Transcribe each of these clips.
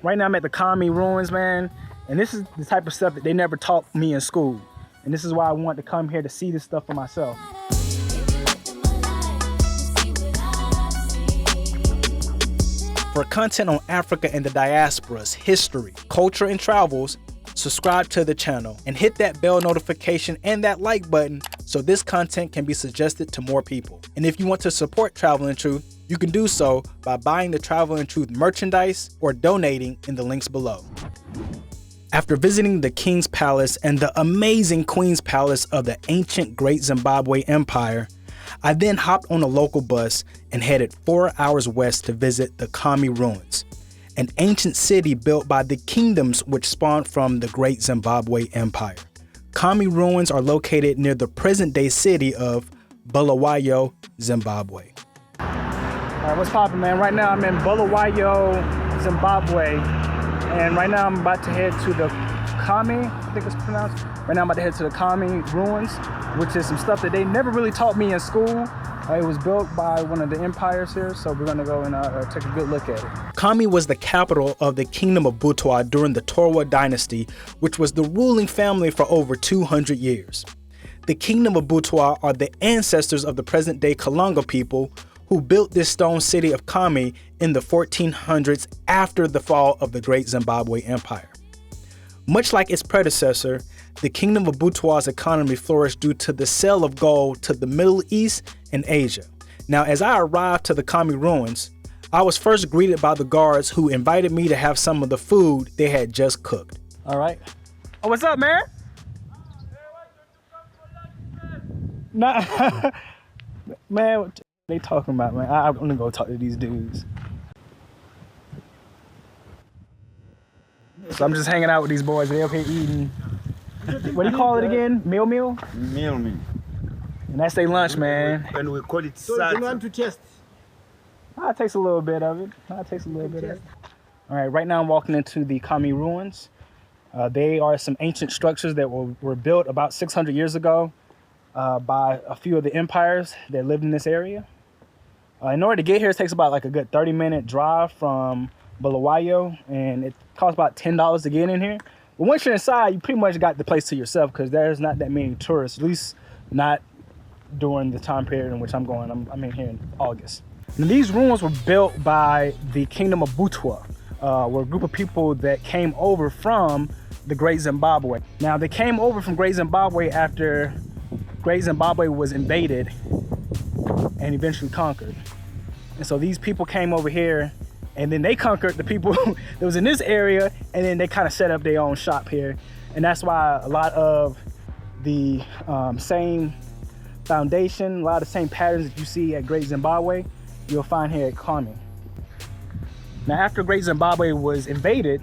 Right now I'm at the Khami ruins, man, and this is the type of stuff that they never taught me in school. And this is why I want to come here to see this stuff for myself. For content on Africa and the diaspora's history, culture, and travels, subscribe to the channel and hit that bell notification and that like button so this content can be suggested to more people. And if you want to support Travel in Truth, you can do so by buying the Travel in Truth merchandise or donating in the links below. After visiting the King's Palace and the amazing Queen's Palace of the ancient Great Zimbabwe Empire, I then hopped on a local bus and headed 4 hours west to visit the Khami ruins, an ancient city built by the kingdoms which spawned from the Great Zimbabwe Empire. Khami ruins are located near the present-day city of Bulawayo, Zimbabwe. All right, what's poppin', man? Right now I'm in Bulawayo, Zimbabwe, and right now I'm about to head to the Khami, I think it's pronounced. Right now I'm about to head to the Khami ruins, which is some stuff that they never really taught me in school. It was built by one of the empires here, so we're gonna go and take a good look at it. Khami was the capital of the Kingdom of Butua during the Torwa dynasty, which was the ruling family for over 200 years. The Kingdom of Butua are the ancestors of the present-day Kalanga people who built this stone city of Khami in the 1400s after the fall of the Great Zimbabwe Empire. Much like its predecessor, the Kingdom of Butua's economy flourished due to the sale of gold to the Middle East and Asia. Now, as I arrived to the Khami ruins, I was first greeted by the guards who invited me to have some of the food they had just cooked. All right. Oh, what's up, man? Nah, man, what they talking about, man? I'm gonna go talk to these dudes. So I'm just hanging out with these boys. They up here eating. What do you call it again? Meal? Meal. And that's their lunch, man. And we call it So you want to test? I'll taste a little bit of it. All right, right now I'm walking into the Khami ruins. They are some ancient structures that were built about 600 years ago by a few of the empires that lived in this area. In order to get here, it takes about like a good 30-minute drive from Bulawayo, and it costs about $10 to get in here. But once you're inside, you pretty much got the place to yourself because there's not that many tourists, at least not during the time period in which I'm going. I'm in here in August. Now, these ruins were built by the Kingdom of Butua, were a group of people that came over from the Great Zimbabwe. Now, they came over from Great Zimbabwe after Great Zimbabwe was invaded and eventually conquered. And so these people came over here, and then they conquered the people that was in this area, and then they kind of set up their own shop here. And that's why a lot of the same foundation, a lot of the same patterns that you see at Great Zimbabwe, you'll find here at Khami. Now, after Great Zimbabwe was invaded,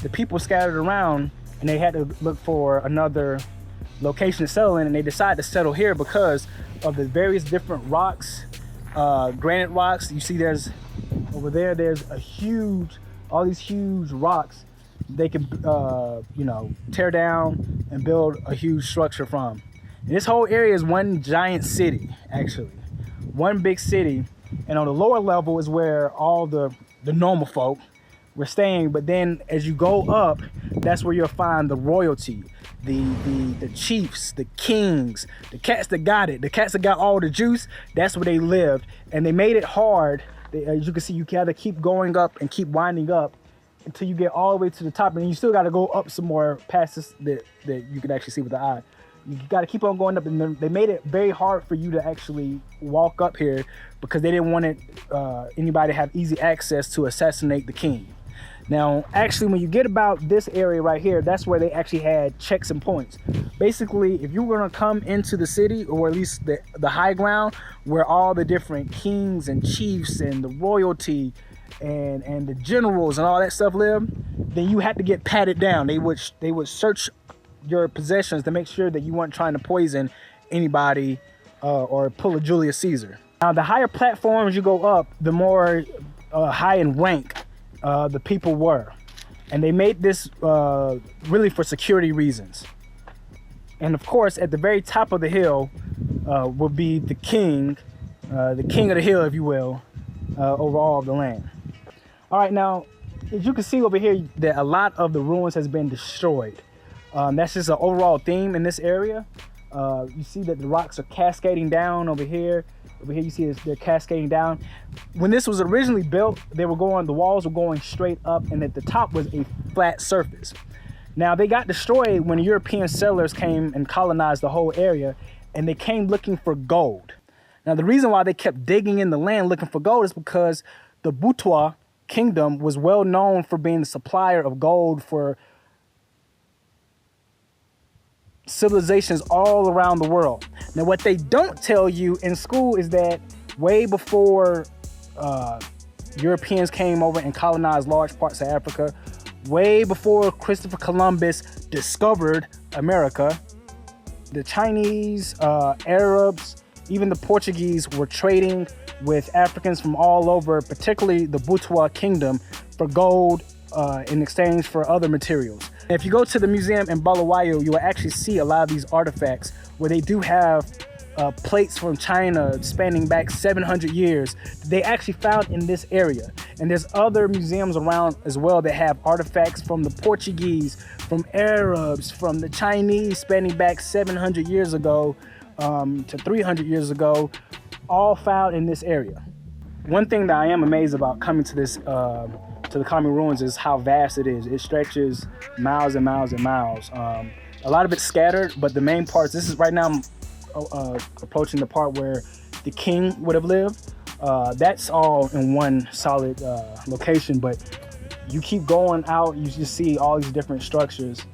the people scattered around, and they had to look for another location to settle in, and they decided to settle here because of the various different rocks, granite rocks. You see there's over there's all these huge rocks they can, tear down and build a huge structure from. And this whole area is one giant city, actually. One big city. And on the lower level is where all the normal folk were staying. But then as you go up, that's where you'll find the royalty, the chiefs, the kings, the cats that got it, the cats that got all the juice. That's where they lived. And they made it hard. As you can see, you gotta keep going up and keep winding up until you get all the way to the top, and you still gotta go up some more passes that you can actually see with the eye. You gotta keep on going up, and they made it very hard for you to actually walk up here because they didn't want anybody to have easy access to assassinate the king. Now, actually, when you get about this area right here, that's where they actually had checks and points. Basically, if you were gonna come into the city, or at least the high ground, where all the different kings and chiefs and the royalty and the generals and all that stuff live, then you had to get patted down. They would search your possessions to make sure that you weren't trying to poison anybody or pull a Julius Caesar. Now, the higher platforms you go up, the more high in rank the people were, and they made this really for security reasons. And of course, at the very top of the hill will be the king of the hill, if you will, over all of the land. All right, now as you can see over here, that a lot of the ruins has been destroyed. That's just an overall theme in this area. You see that the rocks are cascading down over here. Over here you see they're cascading down. When this was originally built, the walls were going straight up, and at the top was a flat surface. Now they got destroyed when European settlers came and colonized the whole area, and they came looking for gold. Now the reason why they kept digging in the land looking for gold is because the Butua kingdom was well known for being the supplier of gold for civilizations all around the world. Now what they don't tell you in school is that way before Europeans came over and colonized large parts of Africa, way before Christopher Columbus discovered America, the Chinese, Arabs, even the Portuguese were trading with Africans from all over, particularly the Butua kingdom, for gold in exchange for other materials. If you go to the museum in Bulawayo, you will actually see a lot of these artifacts where they do have plates from China spanning back 700 years. They actually found in this area. And there's other museums around as well that have artifacts from the Portuguese, from Arabs, from the Chinese spanning back 700 years ago to 300 years ago, all found in this area. One thing that I am amazed about coming to this to the Khami ruins is how vast it is. It stretches miles and miles and miles. A lot of it's scattered, but the main parts, this is right now I'm approaching the part where the king would have lived. That's all in one solid location, but you keep going out, you just see all these different structures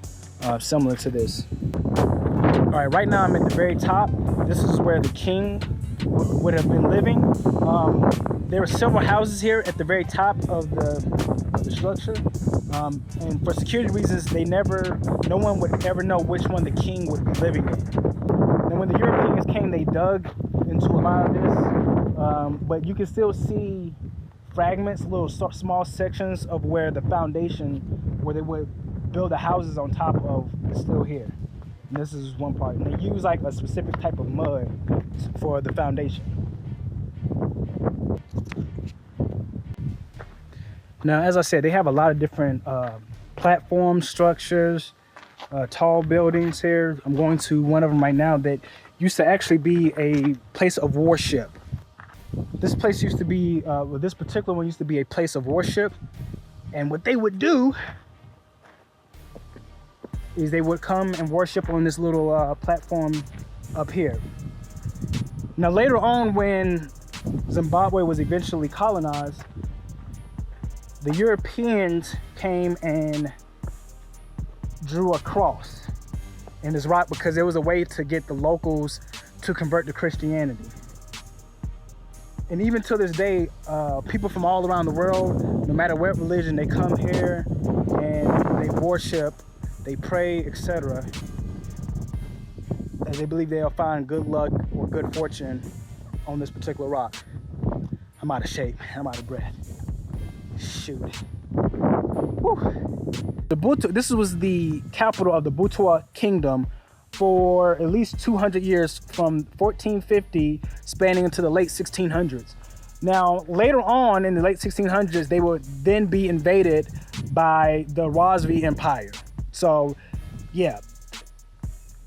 similar to this. All right, right now I'm at the very top. This is where the king would have been living. There were several houses here at the very top of the structure, and for security reasons, no one would ever know which one the king would be living in. And when the Europeans came, they dug into a lot of this, but you can still see fragments, little small sections of where the foundation, where they would build the houses on top of, is still here. And this is one part. And they use like a specific type of mud for the foundation. Now, as I said, they have a lot of different platform structures, tall buildings here. I'm going to one of them right now that used to actually be a place of worship. This place used to be, this particular one used to be a place of worship. And what they would do is they would come and worship on this little platform up here. Now, later on, when Zimbabwe was eventually colonized, the Europeans came and drew a cross in this rock because it was a way to get the locals to convert to Christianity. And even to this day, people from all around the world, no matter what religion, they come here and they worship, they pray, etc. as they believe they'll find good luck or good fortune on this particular rock. I'm out of shape, I'm out of breath. Shoot. This was the capital of the Butua kingdom for at least 200 years, from 1450 spanning into the late 1600s. Now, later on in the late 1600s, they would then be invaded by the Rozvi Empire. So, yeah,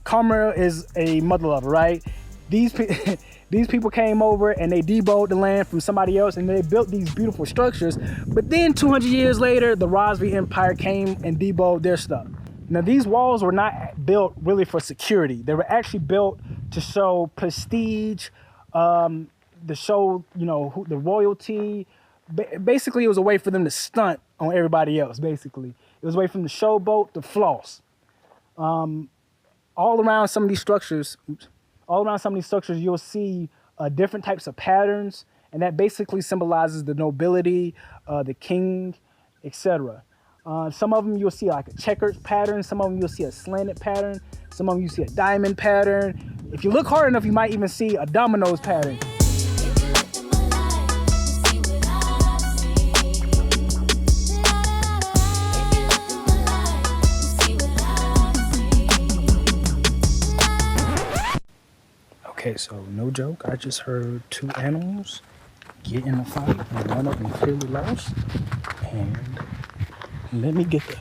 karma is a mother lover, right? These people came over and they debowed the land from somebody else, and they built these beautiful structures. But then 200 years later, the Rozvi Empire came and debowed their stuff. Now, these walls were not built really for security. They were actually built to show prestige, to show, the royalty. Basically, it was a way for them to stunt on everybody else, basically. It was a way for them to showboat, to floss. All around some of these structures, you'll see different types of patterns, and that basically symbolizes the nobility, the king, etc. Some of them you'll see like a checkered pattern, some of them you'll see a slanted pattern, some of them you see a diamond pattern. If you look hard enough, you might even see a dominoes pattern. Okay, so no joke, I just heard two animals get in a fight, and one of them clearly lost, and Let me get there.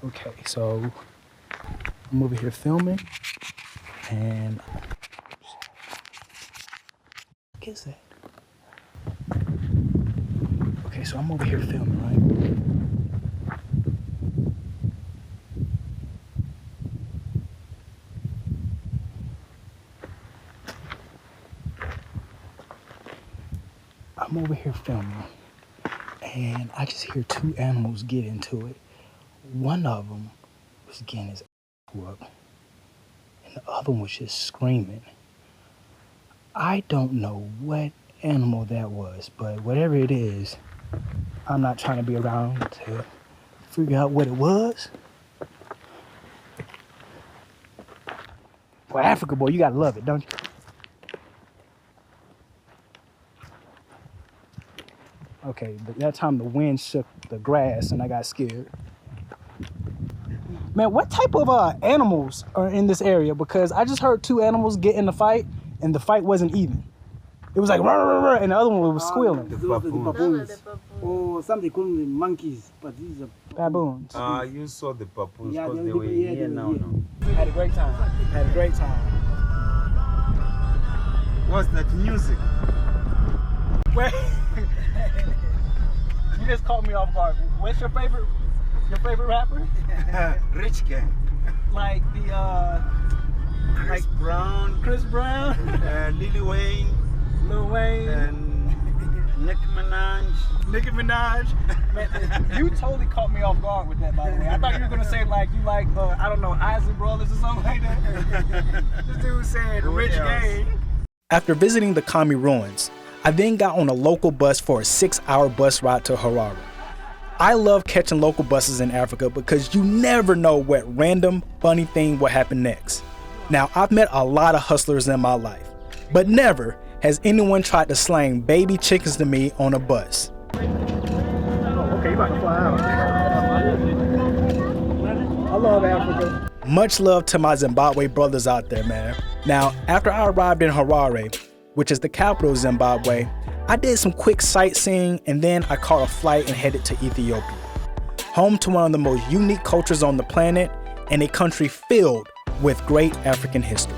Okay, so I'm over here filming, and what is that? Okay, so I'm over here filming, right? I'm over here filming, and I just hear two animals get into it. One of them was getting his ass whooped, and the other one was just screaming. I don't know what animal that was, but whatever it is, I'm not trying to be around to figure out what it was. Well, Africa, boy, you gotta love it, don't you? Okay, but that time the wind shook the grass and I got scared. Man, what type of animals are in this area? Because I just heard two animals get in the fight and the fight wasn't even. It was like, rah, rah, rah, and the other one was squealing. The baboons. Oh, some they call them monkeys, but these are baboons. You saw the baboons because they were here now. Had a great time. Had a great time. What's that music? Wait. You just caught me off guard. What's your favorite rapper? Rich Gang. Like the Chris Brown. Chris Brown. Lil Wayne. Lil Wayne. And Nicki Minaj. Nicki Minaj. Man, you totally caught me off guard with that, by the way. I thought you were gonna say like you like I don't know, Isaac Brothers or something like that. This dude said Rich Gang. After visiting the Khami ruins, I then got on a local bus for a 6-hour bus ride to Harare. I love catching local buses in Africa because you never know what random, funny thing will happen next. Now, I've met a lot of hustlers in my life, but never has anyone tried to slang baby chickens to me on a bus. Okay, you about to fly out. I love Africa. Much love to my Zimbabwe brothers out there, man. Now, after I arrived in Harare, which is the capital of Zimbabwe, I did some quick sightseeing and then I caught a flight and headed to Ethiopia, home to one of the most unique cultures on the planet and a country filled with great African history.